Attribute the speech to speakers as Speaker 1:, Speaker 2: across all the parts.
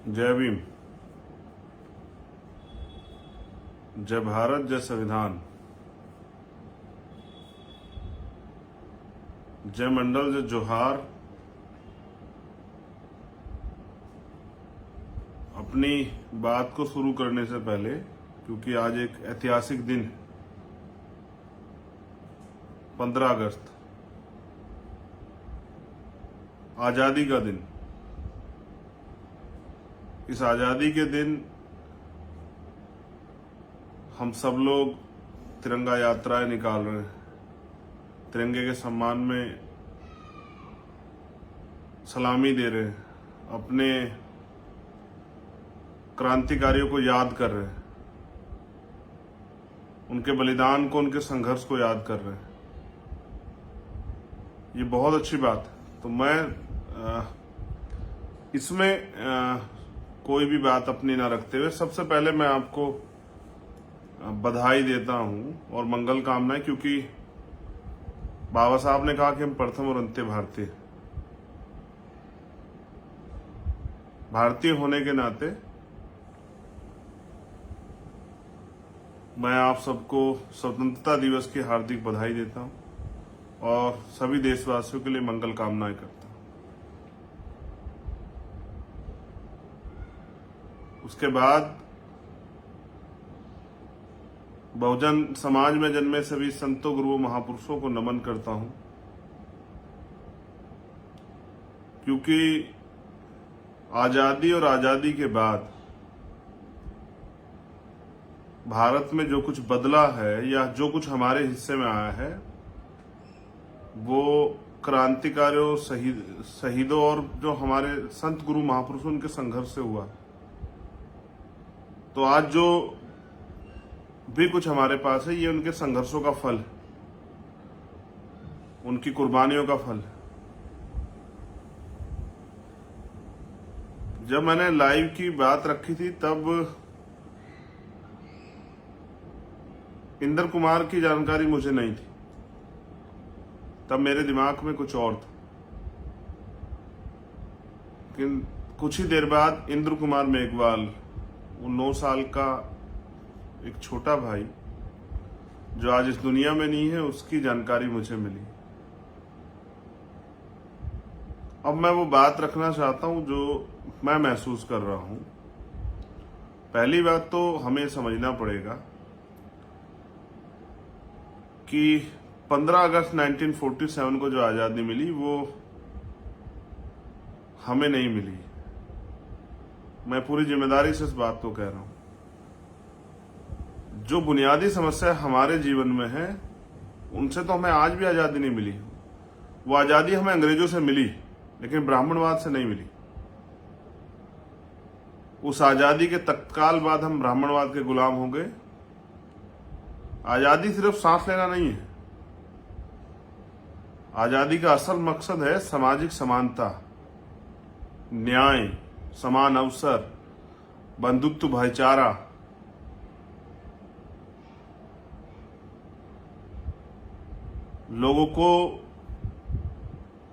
Speaker 1: जय भीम। जय भारत, जय संविधान। जय मंडल, जय जोहार। अपनी बात को शुरू करने से पहले, क्योंकि आज एक ऐतिहासिक दिन 15 अगस्त, आजादी का दिन। इस आजादी के दिन हम सब लोग तिरंगा यात्राएं निकाल रहे हैं। तिरंगे के सम्मान में सलामी दे रहे हैं, अपने क्रांतिकारियों को याद कर रहे हैं, उनके बलिदान को, उनके संघर्ष को याद कर रहे हैं। ये बहुत अच्छी बात है। तो मैं इसमें कोई भी बात अपनी ना रखते हुए सबसे पहले मैं आपको बधाई देता हूं और मंगल कामनाएं, क्योंकि बाबा साहब ने कहा कि हम प्रथम और अंत्य भारतीय होने के नाते मैं आप सबको स्वतंत्रता दिवस की हार्दिक बधाई देता हूं और सभी देशवासियों के लिए मंगल कामनाएं करता हूं। उसके बाद बहुजन समाज में जन्मे सभी संतों, गुरुओं, महापुरुषों को नमन करता हूं, क्योंकि आजादी और आजादी के बाद भारत में जो कुछ बदला है या जो कुछ हमारे हिस्से में आया है, वो क्रांतिकारियों, शहीदों और जो हमारे संत, गुरु, महापुरुषों, उनके संघर्ष से हुआ। तो आज जो भी कुछ हमारे पास है, ये उनके संघर्षों का फल है, उनकी कुर्बानियों का फल है। जब मैंने लाइव की बात रखी थी, तब इंद्र कुमार की जानकारी मुझे नहीं थी। तब मेरे दिमाग में कुछ और था। लेकिन कुछ ही देर बाद इंद्र कुमार मेघवाल, वो 9 साल का एक छोटा भाई जो आज इस दुनिया में नहीं है, उसकी जानकारी मुझे मिली। अब मैं वो बात रखना चाहता हूं जो मैं महसूस कर रहा हूं। पहली बात तो हमें समझना पड़ेगा कि 15 अगस्त 1947 को जो आजादी मिली, वो हमें नहीं मिली। मैं पूरी जिम्मेदारी से इस बात को कह रहा हूं। जो बुनियादी समस्या हमारे जीवन में है, उनसे तो हमें आज भी आजादी नहीं मिली। वो आजादी हमें अंग्रेजों से मिली, लेकिन ब्राह्मणवाद से नहीं मिली। उस आजादी के तत्काल बाद हम ब्राह्मणवाद के गुलाम हो गए। आजादी सिर्फ सांस लेना नहीं है। आजादी का असल मकसद है सामाजिक समानता, न्याय, समान अवसर, बंधुत्व, भाईचारा। लोगों को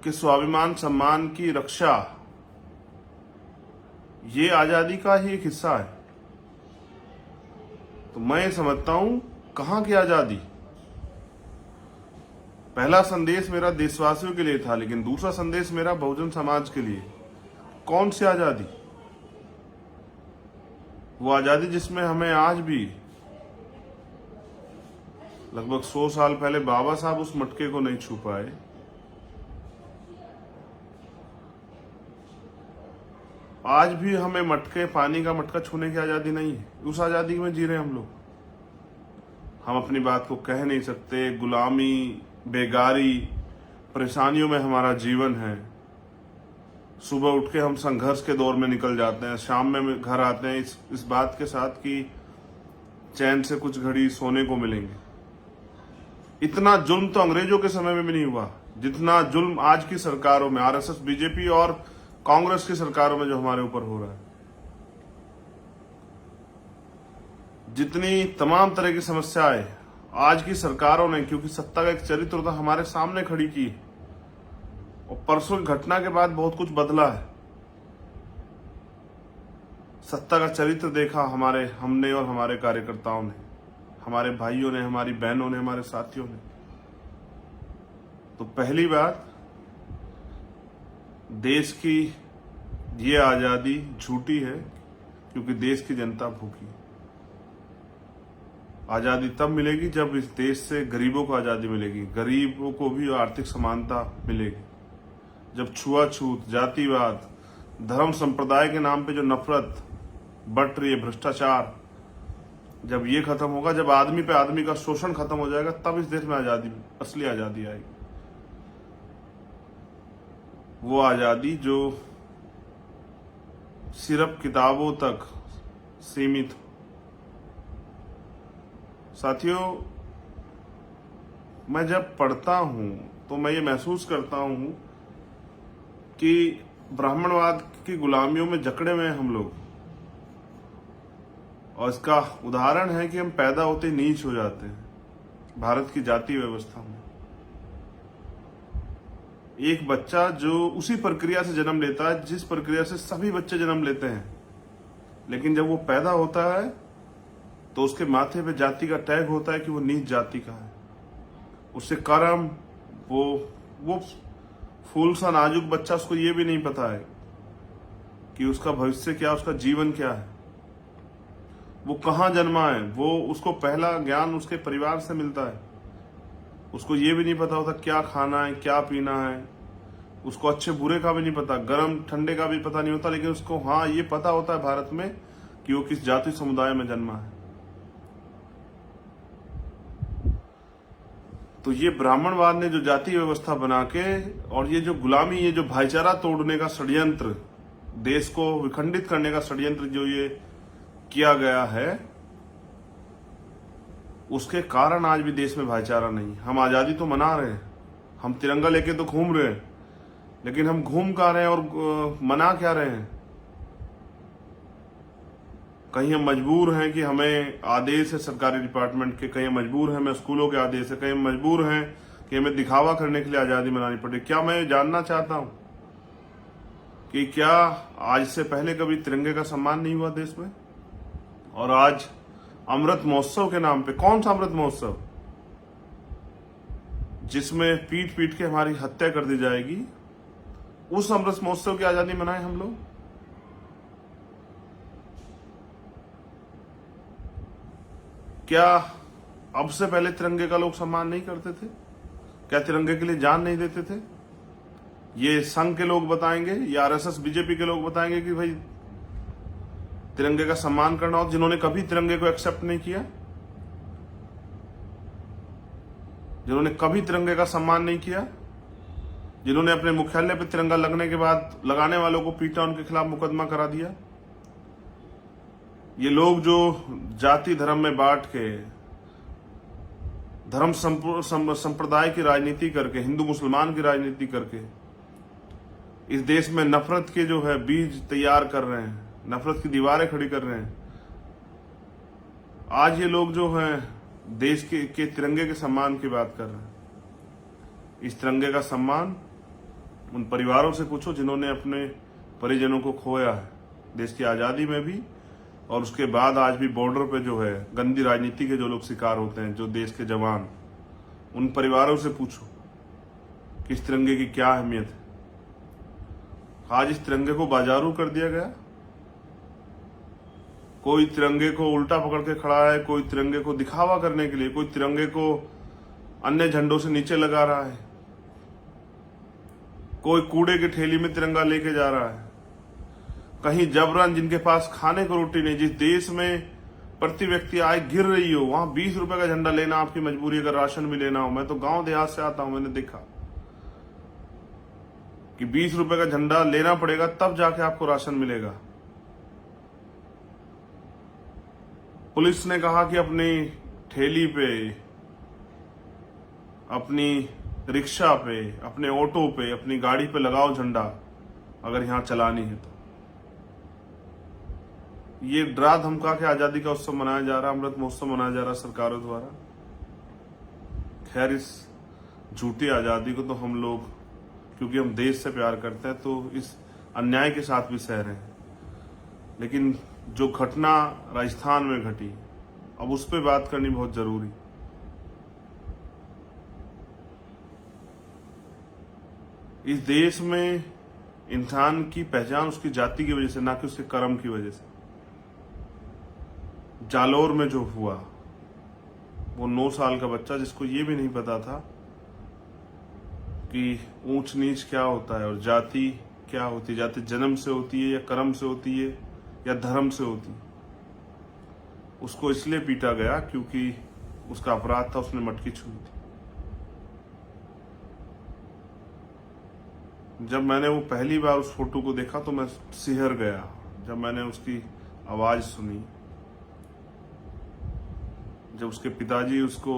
Speaker 1: के स्वाभिमान, सम्मान की रक्षा, ये आजादी का ही एक हिस्सा है। तो मैं समझता हूं, कहां की आजादी? पहला संदेश मेरा देशवासियों के लिए था, लेकिन दूसरा संदेश मेरा बहुजन समाज के लिए। कौन सी आजादी? वो आजादी जिसमें हमें आज भी, लगभग 100 साल पहले बाबा साहब उस मटके को नहीं छू पाए, आज भी हमें मटके, पानी का मटका छूने की आजादी नहीं है। उस आजादी में जी रहे हम लोग। हम अपनी बात को कह नहीं सकते। गुलामी, बेगारी, परेशानियों में हमारा जीवन है। सुबह उठ के हम संघर्ष के दौर में निकल जाते हैं, शाम में घर आते हैं इस बात के साथ कि चैन से कुछ घड़ी सोने को मिलेंगे। इतना जुल्म तो अंग्रेजों के समय में भी नहीं हुआ जितना जुल्म आज की सरकारों में, आरएसएस, बीजेपी और कांग्रेस की सरकारों में जो हमारे ऊपर हो रहा है। जितनी तमाम तरह की समस्याएं आज की सरकारों ने, क्योंकि सत्ता का एक चरित्र तो हमारे सामने खड़ी की, और परसों की घटना के बाद बहुत कुछ बदला है। सत्ता का चरित्र देखा हमने और हमारे कार्यकर्ताओं ने, हमारे भाइयों ने, हमारी बहनों ने, हमारे साथियों ने। तो पहली बात, देश की ये आजादी झूठी है क्योंकि देश की जनता भूखी है। आजादी तब मिलेगी जब इस देश से गरीबों को आजादी मिलेगी, गरीबों को भी आर्थिक समानता मिलेगी। जब छुआछूत, जातिवाद, धर्म संप्रदाय के नाम पे जो नफरत बढ़ रही है, भ्रष्टाचार, जब ये खत्म होगा, जब आदमी पे आदमी का शोषण खत्म हो जाएगा, तब इस देश में आजादी, असली आजादी आएगी। वो आजादी जो सिर्फ किताबों तक सीमित हो। साथियों, मैं जब पढ़ता हूं तो मैं ये महसूस करता हूं कि ब्राह्मणवाद की गुलामियों में जकड़े हुए हैं हम लोग। और इसका उदाहरण है कि हम पैदा होते ही नीच हो जाते हैं भारत की जाति व्यवस्था में। एक बच्चा जो उसी प्रक्रिया से जन्म लेता है जिस प्रक्रिया से सभी बच्चे जन्म लेते हैं, लेकिन जब वो पैदा होता है तो उसके माथे पे जाति का टैग होता है कि वो नीच जाति का है। उससे कर्म, वो फूल सा नाजुक बच्चा, उसको ये भी नहीं पता है कि उसका भविष्य क्या, उसका जीवन क्या है, वो कहाँ जन्मा है। वो उसको पहला ज्ञान उसके परिवार से मिलता है। उसको ये भी नहीं पता होता क्या खाना है, क्या पीना है। उसको अच्छे बुरे का भी नहीं पता, गर्म ठंडे का भी पता नहीं होता, लेकिन उसको हाँ ये पता होता है भारत में कि वो किस जाति समुदाय में जन्मा है। तो ये ब्राह्मणवाद ने जो जाति व्यवस्था बना के, और ये जो गुलामी, ये जो भाईचारा तोड़ने का षड्यंत्र, देश को विखंडित करने का षड्यंत्र जो ये किया गया है, उसके कारण आज भी देश में भाईचारा नहीं। हम आजादी तो मना रहे हैं, हम तिरंगा लेके तो घूम रहे हैं, लेकिन हम घूम कहाँ रहे हैं और मना क्या रहे हैं? कहीं हम मजबूर हैं कि हमें आदेश है सरकारी डिपार्टमेंट के, कहीं मजबूर हैं हमें स्कूलों के आदेश है, कहीं मजबूर हैं कि हमें दिखावा करने के लिए आजादी मनानी पड़े। क्या मैं जानना चाहता हूं कि क्या आज से पहले कभी तिरंगे का सम्मान नहीं हुआ देश में? और आज अमृत महोत्सव के नाम पे, कौन सा अमृत महोत्सव जिसमें पीट पीट के हमारी हत्या कर दी जाएगी, उस अमृत महोत्सव की आजादी मनाए हम लोग? क्या अब से पहले तिरंगे का लोग सम्मान नहीं करते थे? क्या तिरंगे के लिए जान नहीं देते थे? ये संघ के लोग बताएंगे या आरएसएस बीजेपी के लोग बताएंगे कि भाई तिरंगे का सम्मान करना हो, जिन्होंने कभी तिरंगे को एक्सेप्ट नहीं किया, जिन्होंने कभी तिरंगे का सम्मान नहीं किया, जिन्होंने अपने मुख्यालय पर तिरंगा लगने के बाद लगाने वालों को पीटा, उनके खिलाफ मुकदमा करा दिया। ये लोग जो जाति धर्म में बांट के, धर्म संप्रदाय की राजनीति करके, हिंदू मुसलमान की राजनीति करके इस देश में नफरत के जो है बीज तैयार कर रहे हैं, नफरत की दीवारें खड़ी कर रहे हैं। आज ये लोग जो हैं देश के तिरंगे के सम्मान की बात कर रहे हैं। इस तिरंगे का सम्मान उन परिवारों से पूछो जिन्होंने अपने परिजनों को खोया है देश की आजादी में भी, और उसके बाद आज भी बॉर्डर पे जो है गंदी राजनीति के जो लोग शिकार होते हैं, जो देश के जवान, उन परिवारों से पूछो कि इस तिरंगे की क्या अहमियत है। आज इस तिरंगे को बाजारू कर दिया गया। कोई तिरंगे को उल्टा पकड़ के खड़ा है, कोई तिरंगे को दिखावा करने के लिए, कोई तिरंगे को अन्य झंडों से नीचे लगा रहा है, कोई कूड़े की ठेली में तिरंगा लेके जा रहा है, कहीं जबरन जिनके पास खाने को रोटी नहीं, जिस देश में प्रति व्यक्ति आय गिर रही हो, वहां 20 रुपए का झंडा लेना आपकी मजबूरी, अगर राशन भी लेना हो। मैं तो गांव देहात से आता हूं, मैंने देखा कि 20 रुपए का झंडा लेना पड़ेगा तब जाके आपको राशन मिलेगा। पुलिस ने कहा कि अपनी ठेली पे, अपनी रिक्शा पे, अपने ऑटो पे, अपनी गाड़ी पे लगाओ झंडा अगर यहां चलानी है तो। ये डरा धमका के आजादी का उत्सव मनाया जा रहा है, अमृत महोत्सव मनाया जा रहा है सरकारों द्वारा। खैर, इस झूठी आजादी को तो हम लोग, क्योंकि हम देश से प्यार करते हैं, तो इस अन्याय के साथ भी सह रहे हैं। लेकिन जो घटना राजस्थान में घटी, अब उस पर बात करनी बहुत जरूरी। इस देश में इंसान की पहचान उसकी जाति की वजह से, ना कि उसके कर्म की वजह से। जालोर में जो हुआ, वो 9 साल का बच्चा जिसको ये भी नहीं पता था कि ऊंच नीच क्या होता है और जाति क्या होती है, जाति जन्म से होती है या कर्म से होती है या धर्म से होती है, उसको इसलिए पीटा गया क्योंकि उसका अपराध था, उसने मटकी छुई थी। जब मैंने वो पहली बार उस फोटो को देखा तो मैं सिहर गया। जब मैंने उसकी आवाज सुनी, जब उसके पिताजी उसको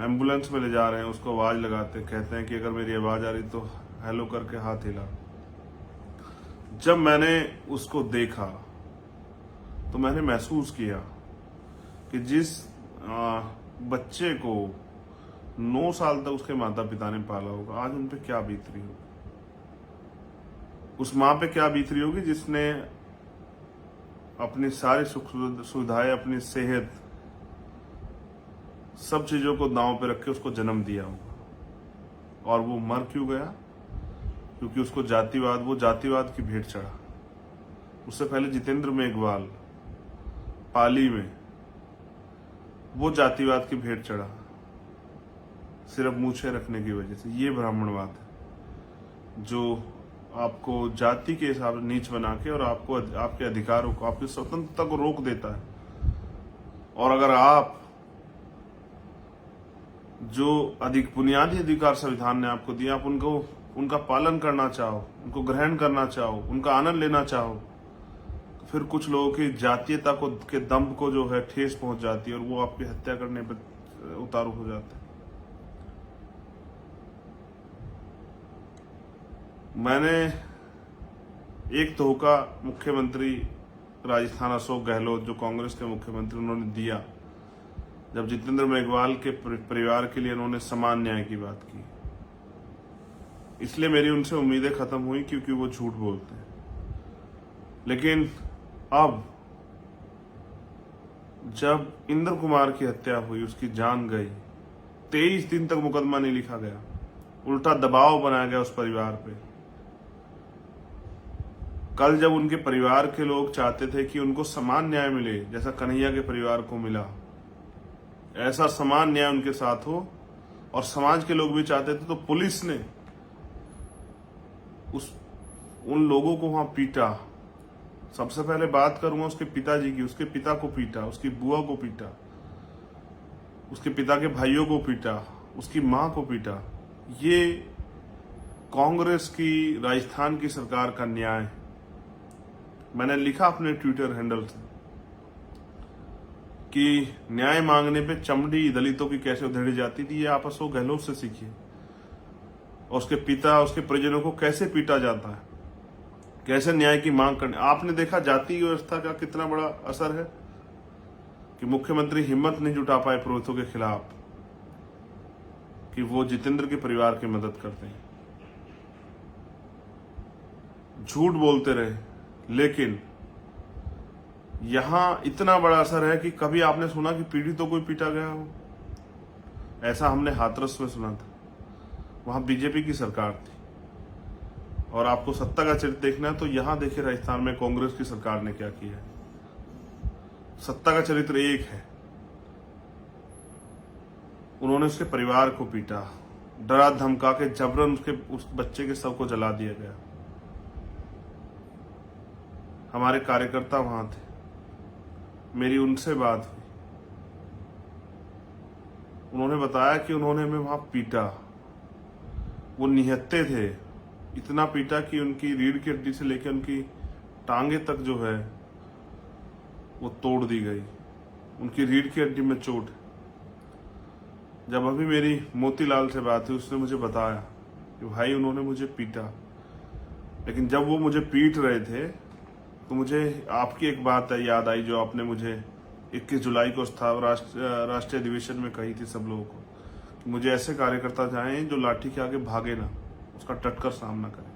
Speaker 1: एम्बुलेंस में ले जा रहे हैं, उसको आवाज लगाते, कहते हैं कि अगर मेरी आवाज आ रही तो हेलो करके हाथ हिला। जब मैंने उसको देखा तो मैंने महसूस किया कि जिस बच्चे को 9 साल तक उसके माता पिता ने पाला होगा, आज उन पे क्या बीत रही होगी, उस माँ पे क्या बीत रही होगी जिसने अपनी सारी सुख सुविधाएं, अपनी सेहत, सब चीजों को दांव पे रख के उसको जन्म दिया होगा। और वो मर क्यों गया? क्योंकि उसको वो जातिवाद की भेंट चढ़ा। उससे पहले जितेंद्र मेघवाल पाली में वो जातिवाद की भेंट चढ़ा, सिर्फ मूछें रखने की वजह से। ये ब्राह्मणवाद है जो आपको जाति के हिसाब से नीच बना के और आपको आपके अधिकारों को, आपकी स्वतंत्रता को रोक देता है। और अगर आप जो अधिक बुनियादी अधिकार संविधान ने आपको दिया, आप उनका पालन करना चाहो, उनको ग्रहण करना चाहो, उनका आनंद लेना चाहो, तो फिर कुछ लोगों की जातीयता को के दम्भ को जो है ठेस पहुंच जाती है और वो आपकी हत्या करने पर उतारू हो जाते हैं। मैंने एक धोखा मुख्यमंत्री राजस्थान अशोक गहलोत, जो कांग्रेस के मुख्यमंत्री, उन्होंने दिया जब जितेंद्र मेघवाल के परिवार के लिए उन्होंने समान न्याय की बात की। इसलिए मेरी उनसे उम्मीदें खत्म हुई क्योंकि वो झूठ बोलते हैं। लेकिन अब जब इंद्र कुमार की हत्या हुई, उसकी जान गई, 23 दिन तक मुकदमा नहीं लिखा गया, उल्टा दबाव बनाया गया उस परिवार पे। कल जब उनके परिवार के लोग चाहते थे कि उनको समान न्याय मिले जैसा कन्हैया के परिवार को मिला, ऐसा समान न्याय उनके साथ हो, और समाज के लोग भी चाहते थे, तो पुलिस ने उन लोगों को वहां पीटा। सबसे पहले बात करूंगा उसके पिताजी की। उसके पिता को पीटा, उसकी बुआ को पीटा, उसके पिता के भाइयों को पीटा, उसकी मां को पीटा। ये कांग्रेस की राजस्थान की सरकार का न्याय। मैंने लिखा अपने ट्विटर हैंडल से कि न्याय मांगने पे चमड़ी दलितों की कैसे उधेड़ी जाती थी, ये आप अशोक गहलोत से सीखिए। और उसके पिता, उसके परिजनों को कैसे पीटा जाता है, कैसे न्याय की मांग करने। आपने देखा जाति व्यवस्था का कितना बड़ा असर है कि मुख्यमंत्री हिम्मत नहीं जुटा पाए पुरोहितों के खिलाफ कि वो जितेंद्र के परिवार की मदद करते हैं। झूठ बोलते रहे, लेकिन यहां इतना बड़ा असर है कि कभी आपने सुना कि पीड़ितों को पीटा गया हो? ऐसा हमने हाथरस में सुना था। वहां बीजेपी की सरकार थी। और आपको सत्ता का चरित्र देखना है तो यहां देखिए राजस्थान में कांग्रेस की सरकार ने क्या किया है। सत्ता का चरित्र एक है। उन्होंने उसके परिवार को पीटा, डरा धमका के जबरन उस बच्चे के शव को जला दिया गया। हमारे कार्यकर्ता वहां थे, मेरी उनसे बात हुई। उन्होंने बताया कि उन्होंने हमें वहां पीटा, वो निहत्थे थे, इतना पीटा कि उनकी रीढ़ की हड्डी से लेकर उनकी टांगे तक जो है वो तोड़ दी गई। उनकी रीढ़ की हड्डी में चोट। जब अभी मेरी मोतीलाल से बात हुई, उसने मुझे बताया कि भाई उन्होंने मुझे पीटा, लेकिन जब वो मुझे पीट रहे थे तो मुझे आपकी एक बात याद आई जो आपने मुझे 21 जुलाई को राष्ट्रीय अधिवेशन में कही थी सब लोगों को, कि मुझे ऐसे कार्यकर्ता चाहें जो लाठी के आगे भागे ना, उसका डटकर सामना करें।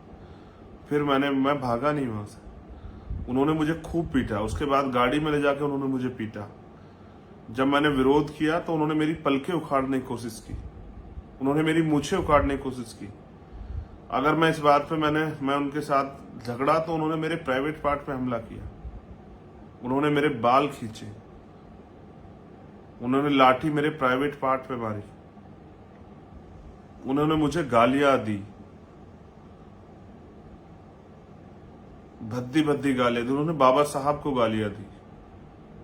Speaker 1: फिर मैं भागा नहीं वहां से। उन्होंने मुझे खूब पीटा। उसके बाद गाड़ी में ले जाकर उन्होंने मुझे पीटा। जब मैंने विरोध किया तो उन्होंने मेरी पलकें उखाड़ने की कोशिश की, उन्होंने मेरी मूछें उखाड़ने की कोशिश की। अगर मैं इस बात पे मैं उनके साथ झगड़ा तो उन्होंने मेरे प्राइवेट पार्ट पे हमला किया, उन्होंने मेरे बाल खींचे, उन्होंने लाठी मेरे प्राइवेट पार्ट पे मारी, उन्होंने मुझे गालियां दी, भद्दी भद्दी गालियां दी, उन्होंने बाबा साहब को गालियां दी।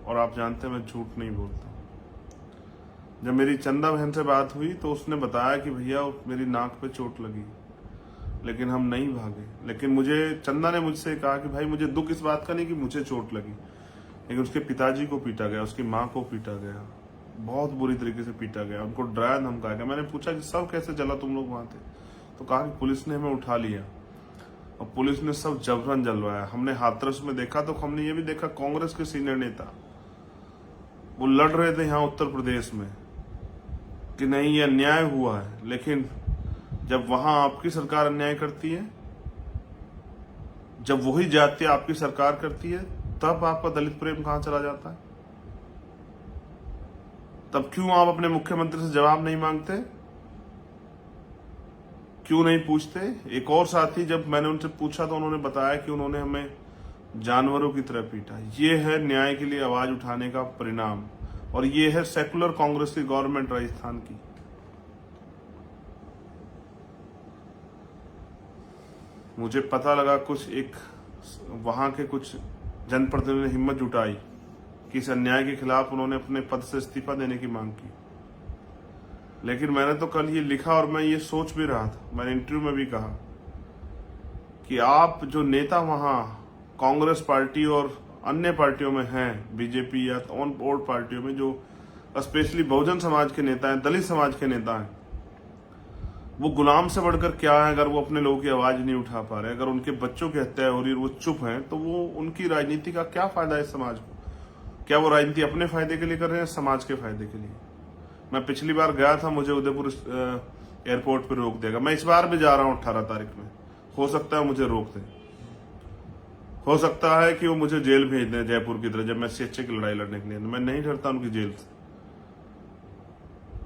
Speaker 1: और आप जानते हैं मैं झूठ नहीं बोलता। जब मेरी चंदा बहन से बात हुई तो उसने बताया कि भैया मेरी नाक पे चोट लगी, लेकिन हम नहीं भागे। लेकिन चंदा ने मुझसे कहा कि भाई मुझे दुख इस बात का नहीं कि मुझे चोट लगी, लेकिन उसके पिताजी को पीटा गया, उसकी माँ को पीटा गया, बहुत बुरी तरीके से पीटा गया, उनको डराया धमकाया गया। मैंने पूछा कि सब कैसे चला तुम लोग वहां थे, तो कहा कि पुलिस ने हमें उठा लिया और पुलिस ने सब जबरन जलवाया। हमने हाथरस में देखा तो हमने ये भी देखा कांग्रेस के सीनियर नेता वो लड़ रहे थे यहाँ उत्तर प्रदेश में कि नहीं ये अन्याय हुआ है, लेकिन जब वहां आपकी सरकार अन्याय करती है, जब वही जाति आपकी सरकार करती है, तब आपका दलित प्रेम कहां चला जाता है? तब क्यों आप अपने मुख्यमंत्री से जवाब नहीं मांगते, क्यों नहीं पूछते? एक और साथी, जब मैंने उनसे पूछा तो उन्होंने बताया कि उन्होंने हमें जानवरों की तरह पीटा। ये है न्याय के लिए आवाज उठाने का परिणाम, और ये है सेकुलर कांग्रेस की गवर्नमेंट राजस्थान की। मुझे पता लगा वहां के कुछ जनप्रतिनिधियों ने हिम्मत जुटाई कि इस अन्याय के खिलाफ उन्होंने अपने पद से इस्तीफा देने की मांग की। लेकिन मैंने तो कल ये लिखा और मैं ये सोच भी रहा था, मैंने इंटरव्यू में भी कहा कि आप जो नेता वहां कांग्रेस पार्टी और अन्य पार्टियों में हैं, बीजेपी या ऑन बोर्ड पार्टियों में, जो स्पेशली बहुजन समाज के नेता हैं, दलित समाज के नेता हैं, वो गुलाम से बढ़कर क्या है? अगर वो अपने लोगों की आवाज नहीं उठा पा रहे, अगर उनके बच्चों की हत्या हो रही है, वो चुप हैं, तो वो उनकी राजनीति का क्या फायदा है समाज को? क्या वो राजनीति अपने फायदे के लिए कर रहे हैं, समाज के फायदे के लिए? मैं पिछली बार गया था, मुझे उदयपुर एयरपोर्ट पर रोक देगा। मैं इस बार भी जा रहा हूं 18 तारीख में, हो सकता है मुझे रोक दें, हो सकता है कि वो मुझे जेल भेज दें जयपुर की तरह, जब मैं सीएचए की लड़ाई लड़ने के लिए। मैं नहीं डरता उनकी जेल से,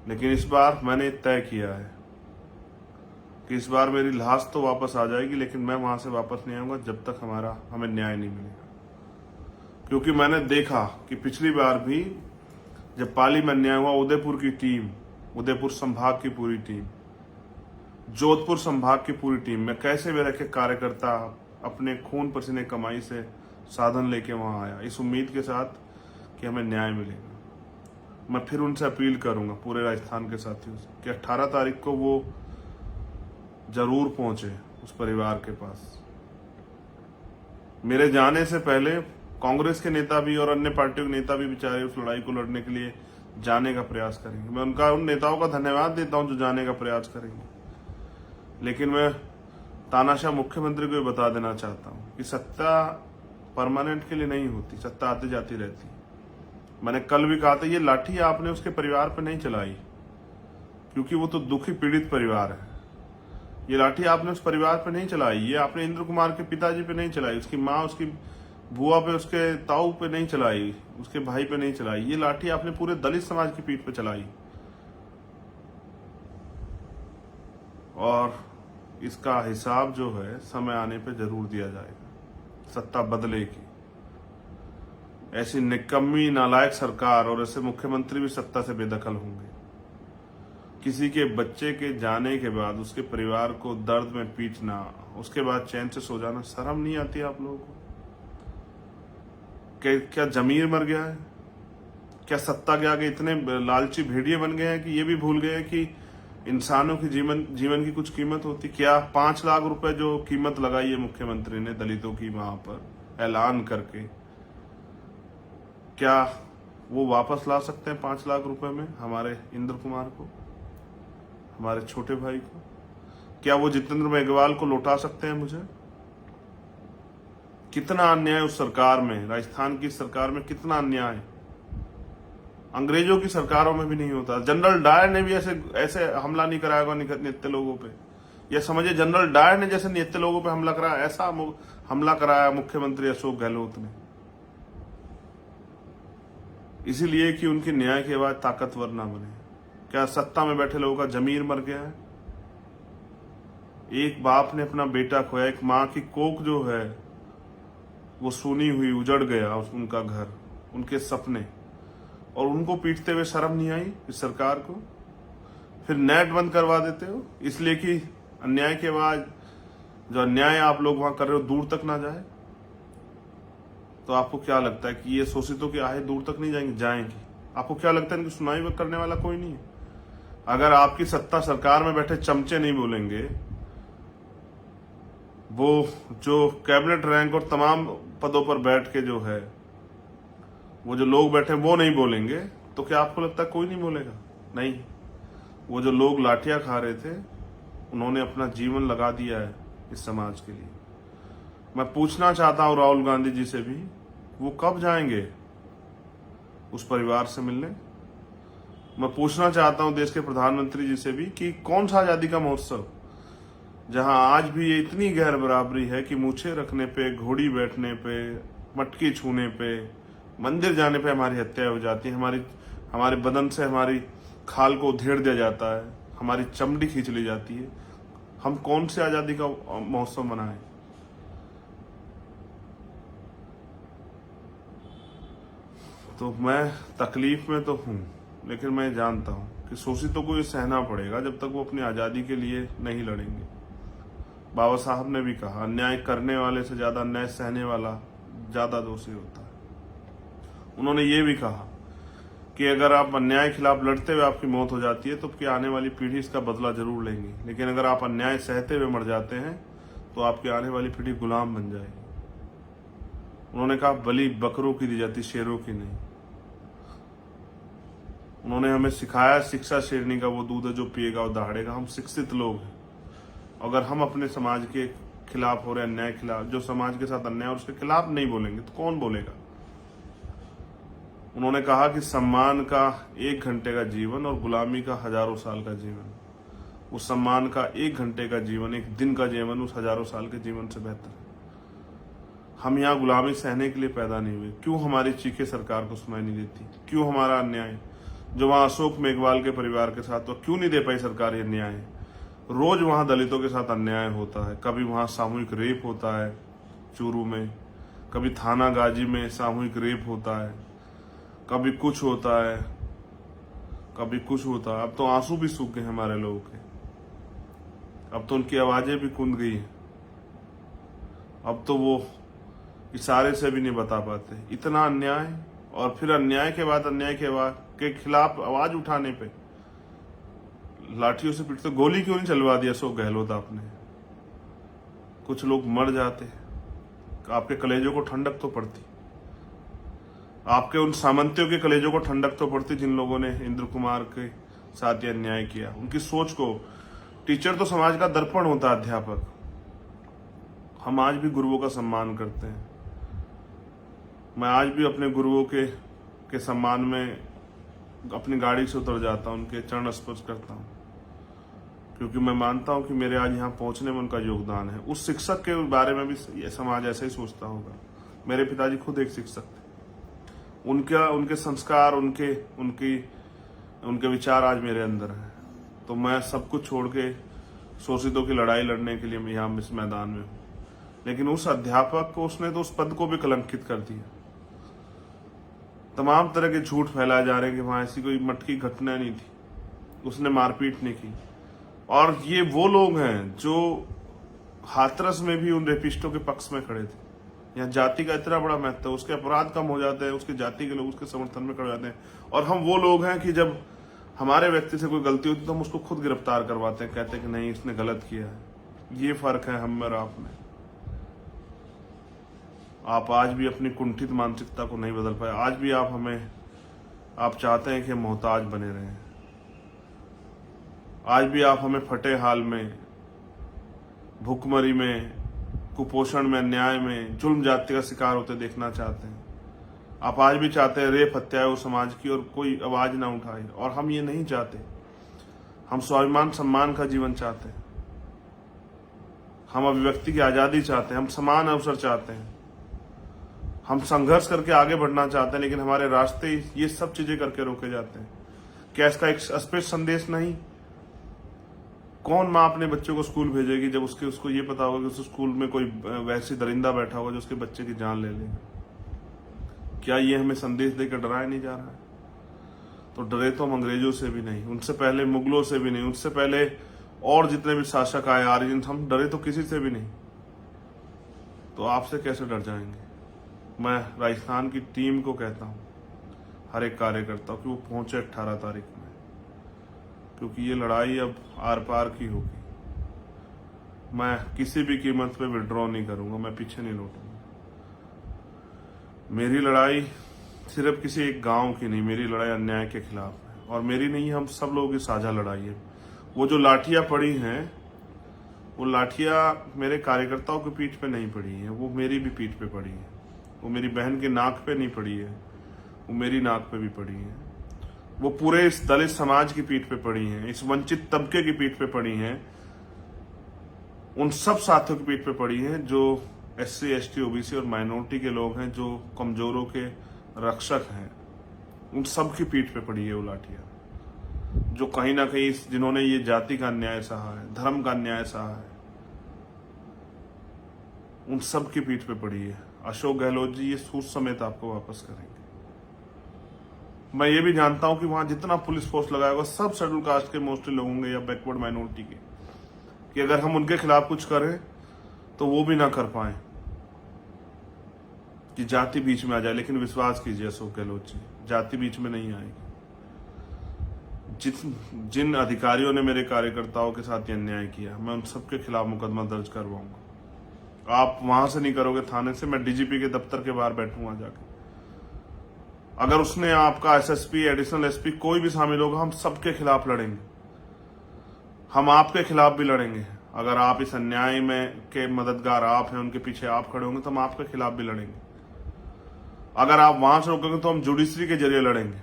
Speaker 1: लेकिन इस बार मैंने तय किया है कि इस बार मेरी लाश तो वापस आ जाएगी, लेकिन मैं वहां से वापस नहीं आऊंगा जब तक हमें न्याय नहीं मिलेगा। क्योंकि मैंने देखा कि पिछली बार भी जब पाली में अन्याय हुआ, उदयपुर की टीम, उदयपुर संभाग की पूरी टीम, जोधपुर संभाग की पूरी टीम में कैसे मेरे के कार्यकर्ता अपने खून पसीने कमाई से साधन लेके वहां आया, इस उम्मीद के साथ कि हमें न्याय मिलेगा। मैं फिर उनसे अपील करूंगा, पूरे राजस्थान के साथियों से, कि 18 तारीख को वो जरूर पहुंचे उस परिवार के पास। मेरे जाने से पहले कांग्रेस के नेता भी और अन्य पार्टियों के नेता भी बेचारे उस लड़ाई को लड़ने के लिए जाने का प्रयास करेंगे। मैं उन नेताओं का धन्यवाद देता हूं जो जाने का प्रयास करेंगे। लेकिन मैं तानाशाह मुख्यमंत्री को बता देना चाहता हूं कि सत्ता परमानेंट के लिए नहीं होती, सत्ता आती जाती रहती। मैंने कल भी कहा था, ये लाठी आपने उसके परिवार पर नहीं चलाई, क्योंकि वो तो दुखी पीड़ित परिवार है। ये लाठी आपने उस परिवार पे नहीं चलाई, ये आपने इंद्र कुमार के पिताजी पे नहीं चलाई, उसकी माँ, उसकी बुआ पे, उसके ताऊ पे नहीं चलाई, उसके भाई पे नहीं चलाई। ये लाठी आपने पूरे दलित समाज की पीठ पे चलाई, और इसका हिसाब जो है समय आने पे जरूर दिया जाएगा। सत्ता बदलेगी। ऐसी निकम्मी नालायक सरकार और ऐसे मुख्यमंत्री भी सत्ता से बेदखल होंगे। किसी के बच्चे के जाने के बाद उसके परिवार को दर्द में पीटना, उसके बाद चैन से सो जाना, शर्म नहीं आती आप लोगों को? क्या जमीर मर गया है? क्या सत्ता के आगे इतने लालची भेड़िए बन गए हैं कि ये भी भूल गए कि इंसानों की जीवन की कुछ कीमत होती? क्या 5 लाख रुपए जो कीमत लगाई है मुख्यमंत्री ने दलितों की वहां पर ऐलान करके, क्या वो वापस ला सकते हैं 5 लाख रुपए में हमारे इंद्र कुमार को, हमारे छोटे भाई को? क्या वो जितेंद्र मेघवाल को लौटा सकते हैं मुझे? कितना अन्याय उस सरकार में, राजस्थान की सरकार में कितना अन्याय अंग्रेजों की सरकारों में भी नहीं होता। जनरल डायर ने भी ऐसे हमला नहीं कराया होगा नित्य लोगों पे। या समझिए जनरल डायर ने जैसे निहत्थे लोगों पे हमला करा, ऐसा हमला कराया मुख्यमंत्री अशोक गहलोत ने, इसीलिए कि उनके न्याय के बाद ताकतवर ना बने। क्या सत्ता में बैठे लोगों का जमीर मर गया है? एक बाप ने अपना बेटा खोया, एक माँ की कोख जो है वो सूनी हुई, उजड़ गया उनका घर, उनके सपने, और उनको पीटते हुए शर्म नहीं आई इस सरकार को? फिर नेट बंद करवा देते हो इसलिए कि अन्याय के बाद जो अन्याय आप लोग वहां कर रहे हो दूर तक ना जाए। तो आपको क्या लगता है कि ये शोषितों की आहें दूर तक नहीं जाएंगी? आपको क्या लगता है इनकी सुनाई करने वाला कोई नहीं है? अगर आपकी सत्ता सरकार में बैठे चमचे नहीं बोलेंगे, वो जो कैबिनेट रैंक और तमाम पदों पर बैठ के जो है वो जो लोग बैठे वो नहीं बोलेंगे, तो क्या आपको लगता है कोई नहीं बोलेगा? नहीं, वो जो लोग लाठियां खा रहे थे उन्होंने अपना जीवन लगा दिया है इस समाज के लिए। मैं पूछना चाहता हूं राहुल गांधी जी से भी, वो कब जाएंगे उस परिवार से मिलने? मैं पूछना चाहता हूं देश के प्रधानमंत्री जी से भी कि कौन सा आजादी का महोत्सव जहां आज भी ये इतनी गैर बराबरी है कि मूछे रखने पे, घोड़ी बैठने पे, मटकी छूने पे, मंदिर जाने पे हमारी हत्या हो जाती है, हमारे बदन से हमारी खाल को उधेड़ दिया जाता है, हमारी चमड़ी खींच ली जाती है। हम कौन से आजादी का महोत्सव मनाएं? तो मैं तकलीफ में तो हूं, लेकिन मैं जानता हूं कि शोषितों को ये सहना पड़ेगा जब तक वो अपनी आजादी के लिए नहीं लड़ेंगे। बाबा साहब ने भी कहा, अन्याय करने वाले से ज्यादा अन्याय सहने वाला ज्यादा दोषी होता है। उन्होंने ये भी कहा कि अगर आप अन्याय के खिलाफ लड़ते हुए आपकी मौत हो जाती है तो आपकी आने वाली पीढ़ी इसका बदला जरूर लेंगी, लेकिन अगर आप अन्याय सहते हुए मर जाते हैं तो आपकी आने वाली पीढ़ी गुलाम बन जाएगी। उन्होंने कहा बलि बकरों की दी जाती, शेरों की नहीं। उन्होंने हमें सिखाया, शिक्षा शेरनी का वो दूध है जो पिएगा वो दहाड़ेगा। हम शिक्षित लोग हैं, अगर हम अपने समाज के खिलाफ हो रहे अन्याय के खिलाफ, जो समाज के साथ अन्याय और उसके खिलाफ नहीं बोलेंगे तो कौन बोलेगा? उन्होंने कहा कि सम्मान का 1 घंटे का जीवन और गुलामी का हजारों साल का जीवन, उस सम्मान का 1 घंटे का जीवन, 1 दिन का जीवन उस हजारों साल के जीवन से बेहतर है। हम यहाँ गुलामी सहने के लिए पैदा नहीं हुए। क्यों हमारी चीखें सरकार को सुनाई नहीं देती? क्यों हमारा अन्याय जो वहां अशोक मेघवाल के परिवार के साथ, तो क्यों नहीं दे पाई सरकार ये न्याय? रोज वहां दलितों के साथ अन्याय होता है, कभी वहां सामूहिक रेप होता है चूरू में, कभी थाना गाजी में सामूहिक रेप होता है, कभी कुछ होता है, कभी कुछ होता है। अब तो आंसू भी सूख गए हमारे लोगों के, अब तो उनकी आवाजें भी कुंद गई हैं, अब तो वो इशारे से भी नहीं बता पाते। इतना अन्याय, और फिर अन्याय के खिलाफ आवाज उठाने पे लाठियों से पीटते। गोली क्यों नहीं चलवा दी अशोक गहलोत आपने? कुछ लोग मर जाते, आपके कलेजों को ठंडक तो पड़ती, आपके उन सामंतियों के कलेजों को ठंडक तो पड़ती जिन लोगों ने इंद्र कुमार के साथ ये अन्याय किया। उनकी सोच को, टीचर तो समाज का दर्पण होता है, अध्यापक। हम आज भी गुरुओं का सम्मान करते हैं। मैं आज भी अपने गुरुओं के सम्मान में अपनी गाड़ी से उतर जाता हूं, उनके चरण स्पर्श करता हूं, क्योंकि मैं मानता हूं कि मेरे आज यहाँ पहुंचने में उनका योगदान है। उस शिक्षक के बारे में भी ये समाज ऐसा ही सोचता होगा। मेरे पिताजी खुद एक शिक्षक थे, उनके संस्कार, उनके विचार आज मेरे अंदर हैं। तो मैं सब कुछ छोड़ के शोषितों की लड़ाई लड़ने के लिए मैं यहाँ इस मैदान में हूँ। लेकिन उस अध्यापक को, उसने तो उस पद को भी कलंकित कर दिया। तमाम तरह के झूठ फैलाए जा रहे हैं कि वहां ऐसी कोई मटकी घटना नहीं थी, उसने मारपीट नहीं की। और ये वो लोग हैं जो हाथरस में भी उन रेपिस्टों के पक्ष में खड़े थे। यहाँ जाति का इतना बड़ा महत्व है, उसके अपराध कम हो जाते हैं, उसकी जाति के लोग उसके समर्थन में खड़े जाते हैं। और हम वो लोग हैं कि जब हमारे व्यक्ति से कोई गलती होती है तो हम उसको खुद गिरफ्तार करवाते हैं, कहते हैं कि नहीं इसने गलत किया है। ये फर्क है हम और आप में। आप आज भी अपनी कुंठित मानसिकता को नहीं बदल पाए। आज भी आप चाहते हैं कि हम मोहताज बने रहें। आज भी आप हमें फटे हाल में, भूखमरी में, कुपोषण में, अन्याय में, जुल्म जाति का शिकार होते देखना चाहते हैं। आप आज भी चाहते हैं रेप हत्याएं हो समाज की और कोई आवाज ना उठाए। और हम ये नहीं चाहते। हम स्वाभिमान सम्मान का जीवन चाहते हैं। हम अभिव्यक्ति की आजादी चाहते हैं, हम समान अवसर चाहते हैं, हम संघर्ष करके आगे बढ़ना चाहते हैं, लेकिन हमारे रास्ते ये सब चीजें करके रोके जाते हैं। क्या इसका एक स्पष्ट संदेश नहीं? कौन माँ अपने बच्चों को स्कूल भेजेगी जब उसको ये पता होगा कि उस स्कूल में कोई वैसी दरिंदा बैठा होगा जो उसके बच्चे की जान ले लेगा? क्या ये हमें संदेश देकर डराया नहीं जा रहा है? तो डरे तो हम अंग्रेजों से भी नहीं, उनसे पहले मुगलों से भी नहीं, उनसे पहले और जितने भी शासक आए आर्यन, हम डरे तो किसी से भी नहीं। तो आपसे कैसे डर जाएंगे? मैं राजस्थान की टीम को कहता हूं, हर एक कार्यकर्ता कि वो पहुंचे 18 तारीख में, क्योंकि ये लड़ाई अब आर पार की होगी। मैं किसी भी कीमत पे विड्रॉ नहीं करूंगा, मैं पीछे नहीं लौटूंगा। मेरी लड़ाई सिर्फ किसी एक गांव की नहीं, मेरी लड़ाई अन्याय के खिलाफ है, और मेरी नहीं, हम सब लोगों की साझा लड़ाई है। वो जो लाठियां पड़ी हैं, वो लाठियां मेरे कार्यकर्ताओं की पीठ पे नहीं पड़ी है, वो मेरी भी पीठ पे पड़ी है। वो मेरी बहन के नाक पे नहीं पड़ी है, वो मेरी नाक पे भी पड़ी है। वो पूरे इस दलित समाज की पीठ पे पड़ी है, इस वंचित तबके की पीठ पे पड़ी है, उन सब साथियों की पीठ पे पड़ी है जो SC, ST, OBC और माइनॉरिटी के लोग हैं, जो कमजोरों के रक्षक हैं। उन सब की पीठ पे पड़ी है वो लाठियां, जो कहीं ना कहीं जिन्होंने ये जाति का अन्याय सहा है, धर्म का अन्याय सहा है, उन सब की पीठ पे पड़ी है। अशोक गहलोत जी ये सूद समेत आपको वापस करेंगे। मैं ये भी जानता हूं कि वहां जितना पुलिस फोर्स लगाया होगा सब शेड्यूल कास्ट के मोस्टली लोग होंगे या बैकवर्ड माइनॉरिटी के, कि अगर हम उनके खिलाफ कुछ करें तो वो भी ना कर पाए, कि जाति बीच में आ जाए। लेकिन विश्वास कीजिए अशोक गहलोत जी, जाति बीच में नहीं आएगी। जिन अधिकारियों ने मेरे कार्यकर्ताओं के साथ ये अन्याय किया, मैं उन सबके खिलाफ मुकदमा दर्ज करवाऊंगा। आप वहां से नहीं करोगे थाने से, मैं DGP के दफ्तर के बाहर बैठूंगा जाके। अगर उसने आपका SSP, एडिशनल SP कोई भी शामिल होगा, हम सबके खिलाफ लड़ेंगे। हम आपके खिलाफ भी लड़ेंगे। अगर आप इस अन्याय में के मददगार आप हैं, उनके पीछे आप खड़े होंगे, तो हम आपके खिलाफ भी लड़ेंगे। अगर आप वहां से रोकोगे तो हम जुडिशरी के जरिए लड़ेंगे।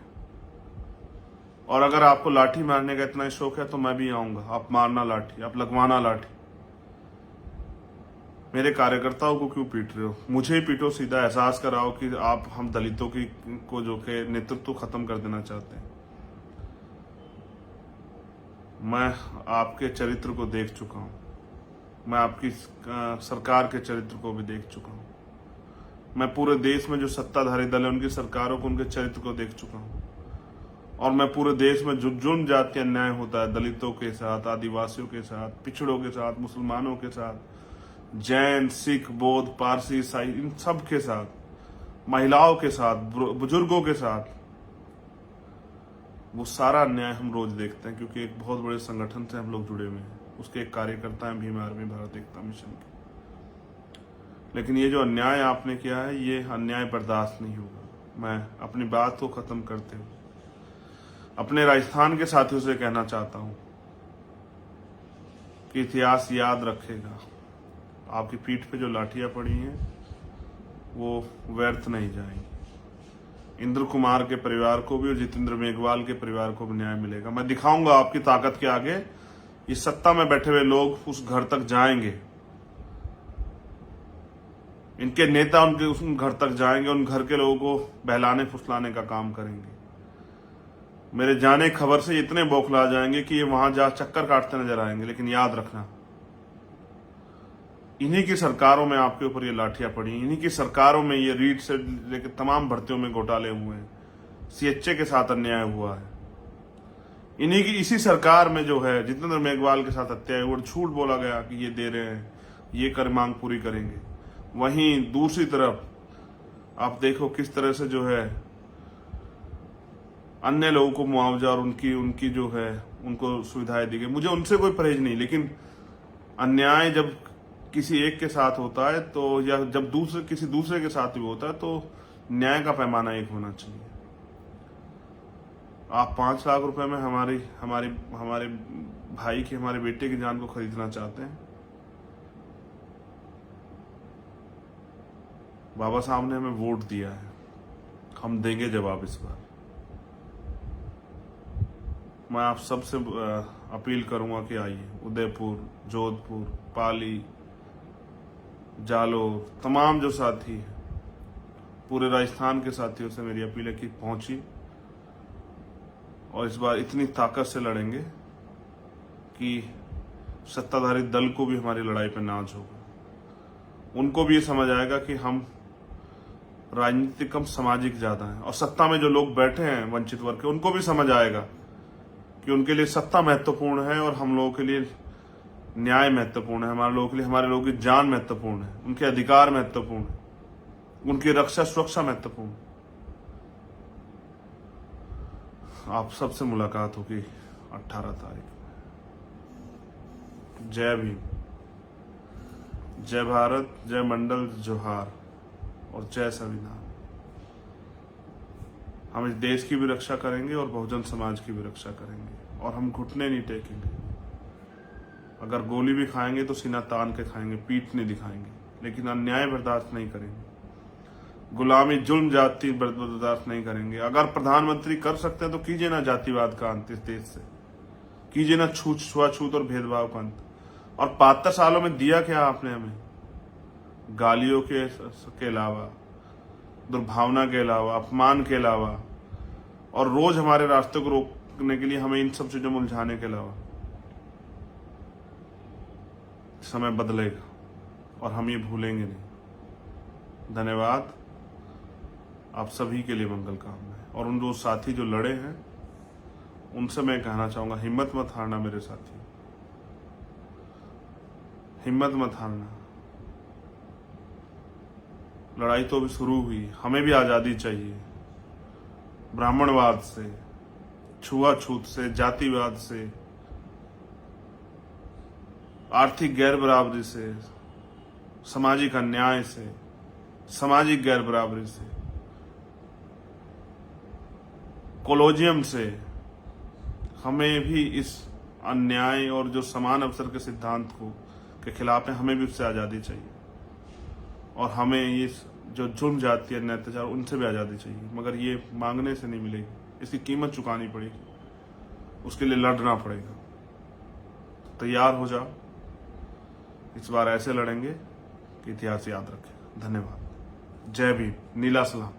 Speaker 1: और अगर आपको लाठी मारने का इतना शौक है तो मैं भी आऊंगा। आप मारना लाठी, आप लगवाना लाठी। मेरे कार्यकर्ताओं को क्यों पीट रहे हो? मुझे ही पीटो, सीधा एहसास कराओ कि आप हम दलितों की को जो के नेतृत्व खत्म कर देना चाहते हैं। मैं आपके चरित्र को देख चुका हूं, मैं आपकी सरकार के चरित्र को भी देख चुका हूं। मैं पूरे देश में जो सत्ताधारी दल है उनकी सरकारों को, उनके चरित्र को देख चुका हूं। और मैं पूरे देश में जो जाति अन्याय होता है, दलितों के साथ, आदिवासियों के साथ, पिछड़ों के साथ, मुसलमानों के साथ, जैन, सिख, बौद्ध, पारसी, ईसाई, इन सब के साथ, महिलाओं के साथ, बुजुर्गों के साथ, वो सारा अन्याय हम रोज देखते हैं, क्योंकि एक बहुत बड़े संगठन से हम लोग जुड़े हुए हैं। उसके एक कार्यकर्ता हैं भीम आर्मी भारत एकता मिशन के। लेकिन ये जो अन्याय आपने किया है, ये अन्याय बर्दाश्त नहीं होगा। मैं अपनी बात को खत्म करते हुए अपने राजस्थान के साथियों से कहना चाहता हूं कि इतिहास याद रखेगा, आपकी पीठ पे जो लाठियां पड़ी हैं वो व्यर्थ नहीं जाएंगी। इंद्र कुमार के परिवार को भी और जितेंद्र मेघवाल के परिवार को भी न्याय मिलेगा। मैं दिखाऊंगा आपकी ताकत के आगे, ये सत्ता में बैठे हुए लोग उस घर तक जाएंगे, इनके नेता उन घर तक जाएंगे, उन घर के लोगों को बहलाने फुसलाने का काम करेंगे। मेरे जाने खबर से इतने बौखला जाएंगे कि ये वहां जा चक्कर काटते नजर आएंगे। लेकिन याद रखना, इन्हीं की सरकारों में आपके ऊपर ये लाठियां पड़ी, इन्हीं की सरकारों में ये रीट से लेकर तमाम भर्तियों में घोटाले हुए हैं, CHA के साथ अन्याय हुआ है। इन्हीं की इसी सरकार में जो है जितेंद्र मेघवाल के साथ हत्या हुई, झूठ बोला गया कि ये दे रहे हैं, ये कर मांग पूरी करेंगे। वहीं दूसरी तरफ आप देखो किस तरह से जो है अन्य लोगों को मुआवजा और उनकी जो है उनको सुविधाएं दी गई। मुझे उनसे कोई परहेज नहीं, लेकिन अन्याय जब किसी एक के साथ होता है तो, या जब किसी दूसरे के साथ भी होता है, तो न्याय का पैमाना एक होना चाहिए। आप 5 लाख रुपए में हमारे भाई की, हमारे बेटे की जान को खरीदना चाहते हैं। बाबा साहब ने हमें वोट दिया है, हम देंगे जवाब इस बार। मैं आप सबसे अपील करूंगा कि आइए, उदयपुर, जोधपुर, पाली, जालोर, तमाम जो साथी हैं, पूरे राजस्थान के साथियों से मेरी अपील है कि पहुंची और इस बार इतनी ताकत से लड़ेंगे कि सत्ताधारी दल को भी हमारी लड़ाई पर नाज होगा। उनको भी ये समझ आएगा कि हम राजनीतिक कम सामाजिक ज्यादा हैं, और सत्ता में जो लोग बैठे हैं वंचित वर्ग के, उनको भी समझ आएगा कि उनके लिए सत्ता महत्वपूर्ण है और हम लोगों के लिए न्याय महत्वपूर्ण है, हमारे लोगों के लिए हमारे लोगों की जान महत्वपूर्ण है, उनके अधिकार महत्वपूर्ण है, उनकी रक्षा सुरक्षा महत्वपूर्ण है। आप सबसे मुलाकात होगी 18 तारीख। जय भीम, जय भारत, जय मंडल, जोहार और जय संविधान। हम इस देश की भी रक्षा करेंगे और बहुजन समाज की भी रक्षा करेंगे, और हम घुटने नहीं टेकेंगे। अगर गोली भी खाएंगे तो सीना तान के खाएंगे, पीठ नहीं दिखाएंगे, लेकिन अन्याय बर्दाश्त नहीं करेंगे, गुलामी जुल्म जाति बर्दाश्त नहीं करेंगे। अगर प्रधानमंत्री कर सकते हैं तो कीजिए ना जातिवाद का अंत इस देश से, कीजिए ना छुआछूत और भेदभाव का अंत। और 72 सालों में दिया क्या आपने हमें? गालियों के अलावा, दुर्भावना के अलावा, अपमान के अलावा, और रोज हमारे रास्ते को रोकने के लिए हमें इन सब चीजों में उलझाने के अलावा। समय बदलेगा और हम ये भूलेंगे नहीं। धन्यवाद, आप सभी के लिए मंगल कामना है। और उन दो साथी जो लड़े हैं उनसे मैं कहना चाहूंगा, हिम्मत मत हारना मेरे साथी, हिम्मत मत हारना। लड़ाई तो अभी शुरू हुई, हमें भी आजादी चाहिए। ब्राह्मणवाद से, छुआछूत से, जातिवाद से, आर्थिक गैर बराबरी से, सामाजिक अन्याय से, सामाजिक गैर बराबरी से, कोलोजियम से, हमें भी इस अन्याय और जो समान अवसर के सिद्धांत को के खिलाफ है, हमें भी उससे आजादी चाहिए। और हमें ये जो जुल्म जाती है, अत्याचार, उनसे भी आजादी चाहिए। मगर ये मांगने से नहीं मिलेगी, इसकी कीमत चुकानी पड़ेगी, उसके लिए लड़ना पड़ेगा। तैयार हो जाओ, इस बार ऐसे लड़ेंगे कि इतिहास याद रखे। धन्यवाद। जय भीम, नीला सलाम।